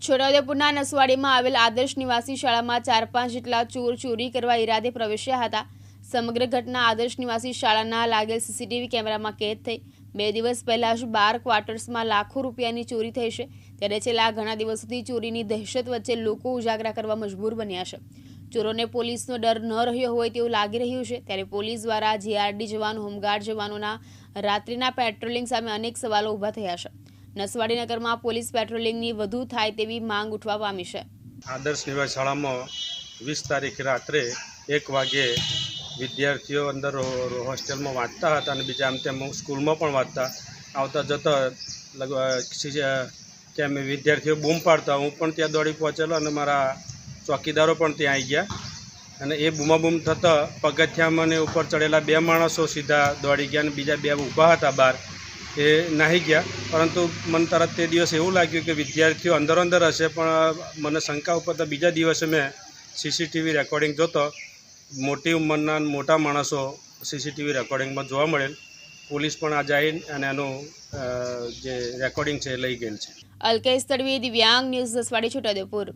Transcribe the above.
છોટાઉદેપુરના નસવાડીમાં આવેલ આદર્શ નિવાસી શાળામાં 4-5 જેટલા ચોર ચોરી કરવા ઈરાદે પ્રવેશ્યા હતા। સમગ્ર ઘટના આદર્શ નિવાસી શાળાના લાગેલ સીસીટીવી કેમેરામાં કેદ થઈ। 2 દિવસ પહેલા જ 12 ક્વાર્ટર્સમાં લાખો રૂપિયાની ચોરી થઈ છે। ત્યારે છેલ્લા ઘણા દિવસોથી ચોરીની દહેશત વચ્ચે લોકો ઉજાગરા કરવા મજબૂર બન્યા છે। ચોરોને પોલીસનો ડર ન રહ્યો હોય તેવું લાગી રહ્યું છે। ત્યારે પોલીસ દ્વારા જીઆરડી જવાનો, હોમગાર્ડ જવાનોના રાત્રિના પેટ્રોલિંગ સામે અનેક સવાલો ઊભા થયા છે। નસવાડી નગરમાં પોલીસ પેટ્રોલિંગની વધુ થાય તેવી માંગ ઉઠવા પામી છે। આદર્શ નિવાસી શાળામાં 20 તારીખે રાત્રે 1 વાગે વિદ્યાર્થીઓ અંદર હોસ્ટેલમાં વાંચતા હતા અને બીજા આમ તેમ સ્કૂલમાં પણ વાંચતા આવતા જતા કે અમે વિદ્યાર્થીઓ બૂમ પાડતા, હું પણ ત્યાં દોડી પહોંચેલો અને મારા ચોકીદારો પણ ત્યાં આવી ગયા અને એ બૂમાબૂમ થતાં પગથિયામાં ને ઉપર ચડેલા 2 માણસો સીધા દોડી ગયા અને બીજા 2 ઊભા હતા બહાર, એ નાહી ગયા। પરંતુ મને તરત તે દિવસે એવું લાગ્યું કે વિદ્યાર્થીઓ અંદર હશે, પણ મને શંકા ઉપર તો બીજા દિવસે મેં સીસીટીવી રેકોર્ડિંગ જોતો મોટી ઉંમરના મોટા માણસો સીસીટીવી રેકોર્ડિંગમાં જોવા મળેલ। પોલીસ પણ આ જઈ અને એનું જે રેકોર્ડિંગ છે એ લઈ ગયેલ છે। અલ્કેશ તડવી, દિવ્યાંગ ન્યૂઝ, નસવાડી, છોટાઉદેપુર।